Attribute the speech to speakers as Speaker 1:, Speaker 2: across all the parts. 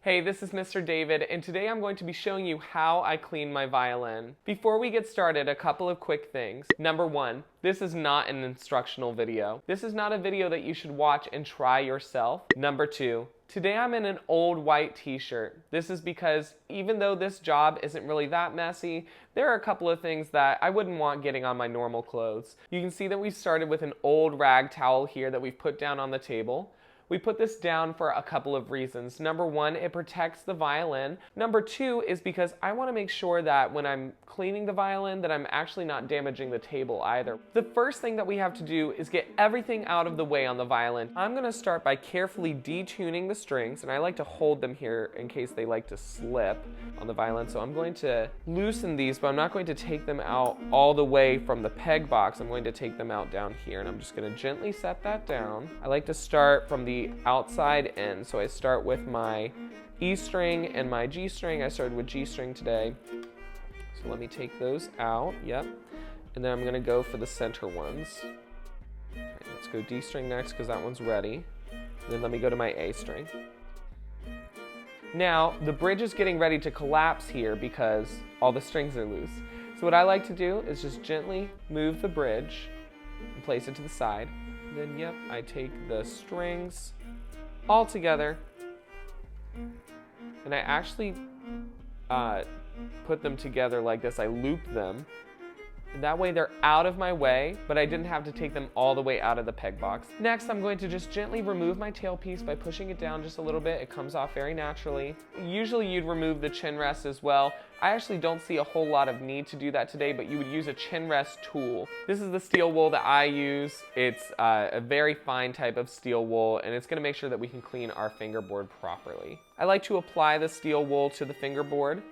Speaker 1: Hey, this is Mr. David, and today I'm going to be showing you how I clean my violin. Before we get started, a couple of quick things. Number one, this is not an instructional video. This is not a video that you should watch and try yourself. Number two, today I'm in an old white t-shirt. This is because even though this job isn't really that messy, there are a couple of things that I wouldn't want getting on my normal clothes. You can see that we started with an old rag towel here that we've put down on the table. We put this down for a couple of reasons. Number one, it protects the violin. Number two is because I want to make sure that when I'm cleaning the violin that I'm actually not damaging the table either. The first thing that we have to do is get everything out of the way on the violin. I'm going to start by carefully detuning the strings, and I like to hold them here in case they like to slip on the violin. So I'm going to loosen these, but I'm not going to take them out all the way from the peg box. I'm going to take them out down here, and I'm just going to gently set that down. I like to start from the outside in. So I start with my E string and my G string. I started with G string today. So let me take those out, yep. And then I'm gonna go for the center ones. Okay, let's go D string next because that one's ready. And then let me go to my A string. Now, the bridge is getting ready to collapse here because all the strings are loose. So what I like to do is just gently move the bridge and place it to the side. Then, yep, I take the strings all together and I actually put them together like this. I loop them. And that way they're out of my way, but I didn't have to take them all the way out of the peg box. Next, I'm going to just gently remove my tailpiece by pushing it down just a little bit. It comes off very naturally. Usually you'd remove the chin rest as well. I actually don't see a whole lot of need to do that today, but you would use a chin rest tool. This is the steel wool that I use. It's a very fine type of steel wool, and it's gonna make sure that we can clean our fingerboard properly. I like to apply the steel wool to the fingerboard.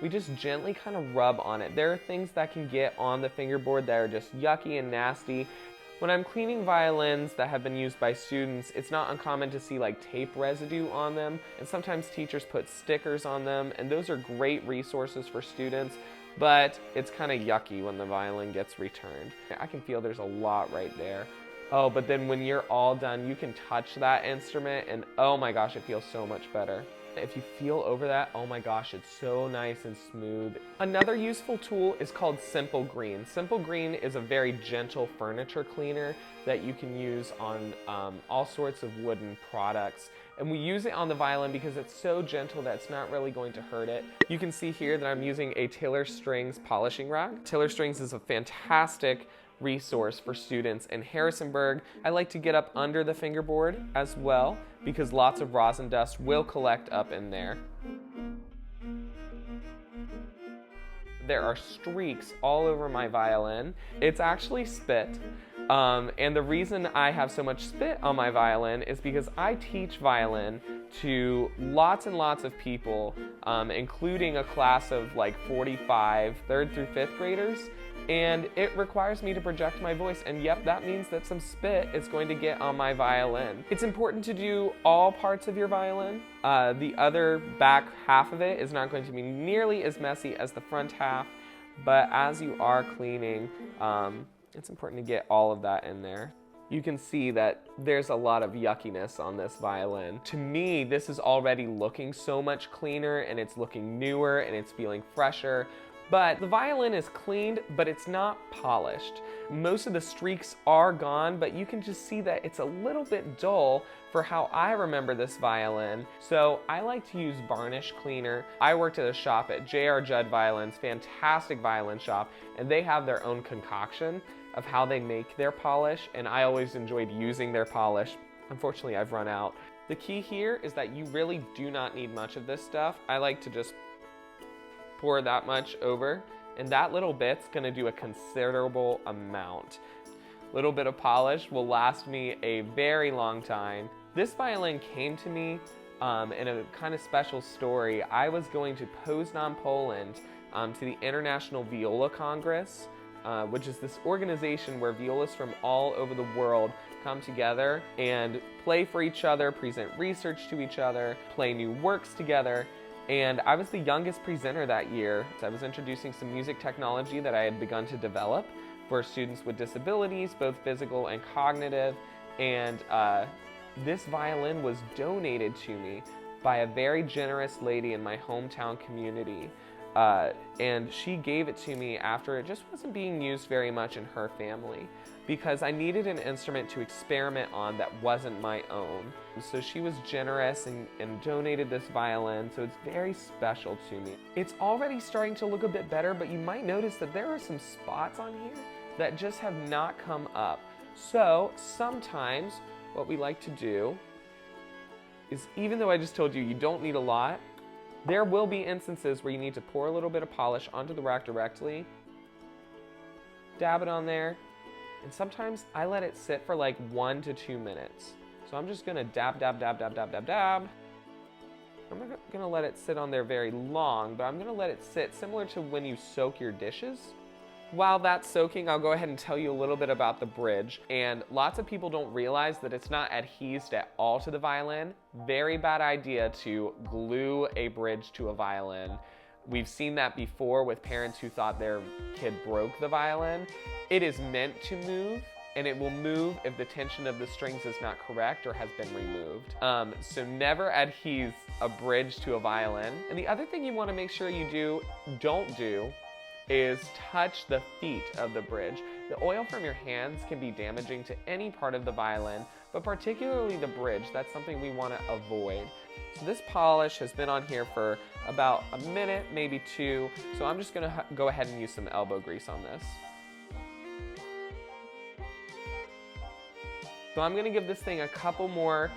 Speaker 1: We just gently kind of rub on it. There are things that can get on the fingerboard that are just yucky and nasty. When I'm cleaning violins that have been used by students, it's not uncommon to see like tape residue on them, and sometimes teachers put stickers on them, and those are great resources for students, but it's kind of yucky when the violin gets returned. I can feel there's a lot right there. Oh, but then when you're all done, you can touch that instrument, and oh my gosh, it feels so much better. If you feel over that, oh my gosh, it's so nice and smooth. Another useful tool is called Simple Green. Simple Green is a very gentle furniture cleaner that you can use on all sorts of wooden products. And we use it on the violin because it's so gentle that it's not really going to hurt it. You can see here that I'm using a Taylor Strings polishing rack. Taylor Strings is a fantastic resource for students in Harrisonburg. I like to get up under the fingerboard as well because lots of rosin dust will collect up in there. There are streaks all over my violin. It's actually spit. And the reason I have so much spit on my violin is because I teach violin to lots and lots of people, including a class of like 45 3rd through 5th graders. And it requires me to project my voice, and yep, that means that some spit is going to get on my violin. It's important to do all parts of your violin. The other back half of it is not going to be nearly as messy as the front half, but as you are cleaning, it's important to get all of that in there. You can see that there's a lot of yuckiness on this violin. To me, this is already looking so much cleaner, and it's looking newer, and it's feeling fresher. But the violin is cleaned, but it's not polished. Most of the streaks are gone, but you can just see that it's a little bit dull for how I remember this violin. So I like to use varnish cleaner. I worked at a shop at J.R. Judd Violins, fantastic violin shop, and they have their own concoction of how they make their polish, and I always enjoyed using their polish. Unfortunately, I've run out. The key here is that you really do not need much of this stuff. I like to just pour that much over, and that little bit's gonna do a considerable amount. Little bit of polish will last me a very long time. This violin came to me in a kind of special story. I was going to Poznan, Poland to the International Viola Congress, which is this organization where violists from all over the world come together and play for each other, present research to each other, play new works together. And I was the youngest presenter that year. So I was introducing some music technology that I had begun to develop for students with disabilities, both physical and cognitive. And this violin was donated to me by a very generous lady in my hometown community. And she gave it to me after it just wasn't being used very much in her family, because I needed an instrument to experiment on that wasn't my own. So she was generous and donated this violin, so it's very special to me. It's already starting to look a bit better, but you might notice that there are some spots on here that just have not come up. So sometimes what we like to do is, even though I just told you you don't need a lot, there will be instances where you need to pour a little bit of polish onto the rack directly, dab it on there, and sometimes I let it sit for like 1 to 2 minutes. So I'm just gonna dab, dab, dab, dab, dab, dab, dab. I'm not gonna let it sit on there very long, but I'm gonna let it sit similar to when you soak your dishes. While that's soaking, I'll go ahead and tell you a little bit about the bridge. And lots of people don't realize that it's not adhesed at all to the violin. Very bad idea to glue a bridge to a violin. We've seen that before with parents who thought their kid broke the violin. It is meant to move, and it will move if the tension of the strings is not correct or has been removed. So never adhese a bridge to a violin. And the other thing you want to make sure you don't do is touch the feet of the bridge. The oil from your hands can be damaging to any part of the violin, but particularly the bridge. That's something we want to avoid. So this polish has been on here for about a minute, maybe 2, so I'm just gonna go ahead and use some elbow grease on this. So I'm gonna give this thing a couple more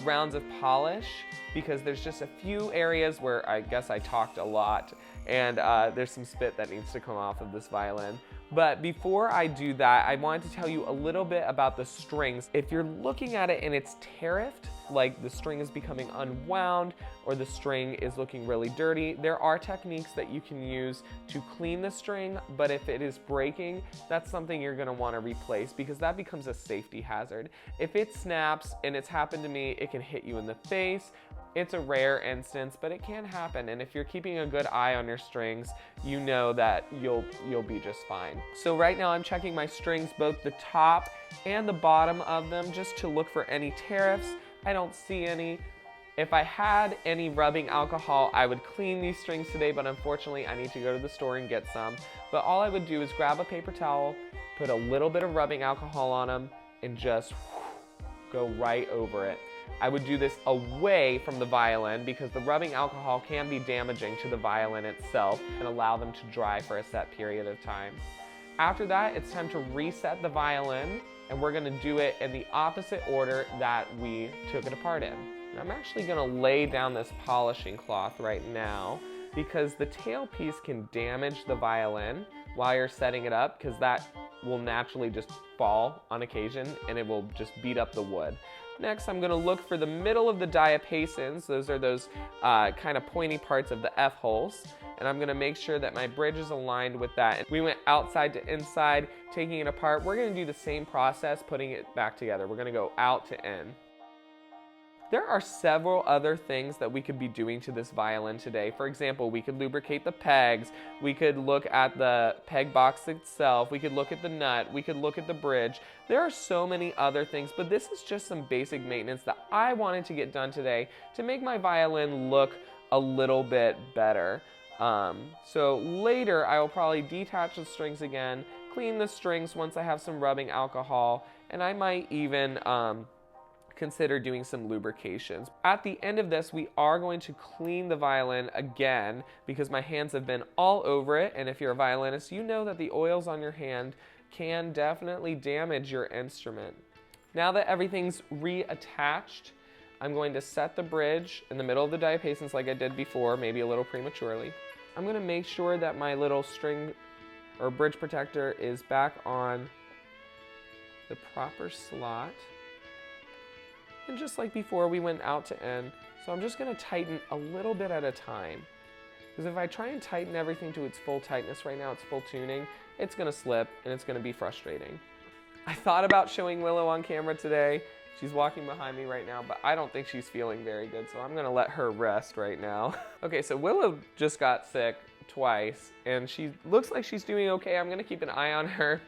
Speaker 1: rounds of polish, because there's just a few areas where I guess I talked a lot, and there's some spit that needs to come off of this violin. But before I do that, I wanted to tell you a little bit about the strings. If you're looking at it and it's tariffed, like the string is becoming unwound or the string is looking really dirty, there are techniques that you can use to clean the string, but if it is breaking, that's something you're gonna wanna replace, because that becomes a safety hazard. If it snaps, and it's happened to me, it can hit you in the face. It's a rare instance, but it can happen, and if you're keeping a good eye on your strings, you know that you'll be just fine. So right now I'm checking my strings, both the top and the bottom of them, just to look for any tariffs. I don't see any. If I had any rubbing alcohol, I would clean these strings today, but unfortunately I need to go to the store and get some. But all I would do is grab a paper towel, put a little bit of rubbing alcohol on them, and just go right over it. I would do this away from the violin, because the rubbing alcohol can be damaging to the violin itself, and allow them to dry for a set period of time. After that, it's time to reset the violin, and we're gonna do it in the opposite order that we took it apart in. And I'm actually gonna lay down this polishing cloth right now, because the tailpiece can damage the violin while you're setting it up, because that will naturally just fall on occasion and it will just beat up the wood. Next, I'm gonna look for the middle of the diapasons. Those are those kind of pointy parts of the F holes. And I'm gonna make sure that my bridge is aligned with that. We went outside to inside, taking it apart. We're gonna do the same process, putting it back together. We're gonna go out to in. There are several other things that we could be doing to this violin today. For example, we could lubricate the pegs, we could look at the peg box itself, we could look at the nut, we could look at the bridge. There are so many other things, but this is just some basic maintenance that I wanted to get done today to make my violin look a little bit better. So later I will probably detach the strings again, clean the strings once I have some rubbing alcohol, and I might even consider doing some lubrications. At the end of this, we are going to clean the violin again, because my hands have been all over it, and if you're a violinist, you know that the oils on your hand can definitely damage your instrument. Now that everything's reattached, I'm going to set the bridge in the middle of the diapasons like I did before, maybe a little prematurely. I'm going to make sure that my little string or bridge protector is back on the proper slot. And just like before, we went out to in. So I'm just gonna tighten a little bit at a time. Because if I try and tighten everything to its full tightness right now, it's full tuning, it's gonna slip and it's gonna be frustrating. I thought about showing Willow on camera today. She's walking behind me right now, but I don't think she's feeling very good, so I'm gonna let her rest right now. Okay, so Willow just got sick twice, and she looks like she's doing okay. I'm gonna keep an eye on her.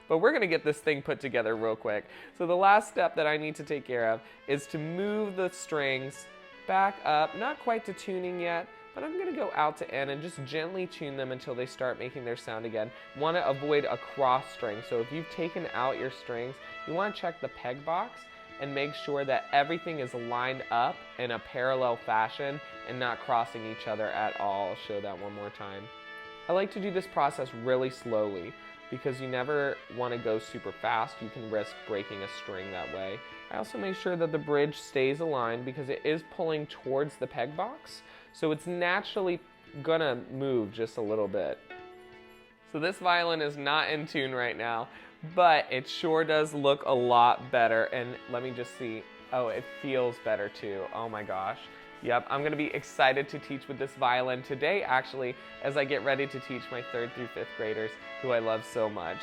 Speaker 1: But we're gonna get this thing put together real quick. So the last step that I need to take care of is to move the strings back up, not quite to tuning yet, but I'm gonna go out to in and just gently tune them until they start making their sound again. Want to avoid a cross string, so if you've taken out your strings, you want to check the peg box and make sure that everything is lined up in a parallel fashion and not crossing each other at all. I'll show that one more time. I like to do this process really slowly because you never want to go super fast. You can risk breaking a string that way. I also make sure that the bridge stays aligned because it is pulling towards the peg box, so it's naturally gonna move just a little bit. So this violin is not in tune right now, but it sure does look a lot better. And let me just see. Oh, it feels better too. Oh my gosh. Yep, I'm gonna be excited to teach with this violin today, actually, as I get ready to teach my 3rd through 5th graders, who I love so much.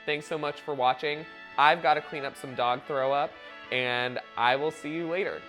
Speaker 1: Thanks so much for watching. I've got to clean up some dog throw up, and I will see you later.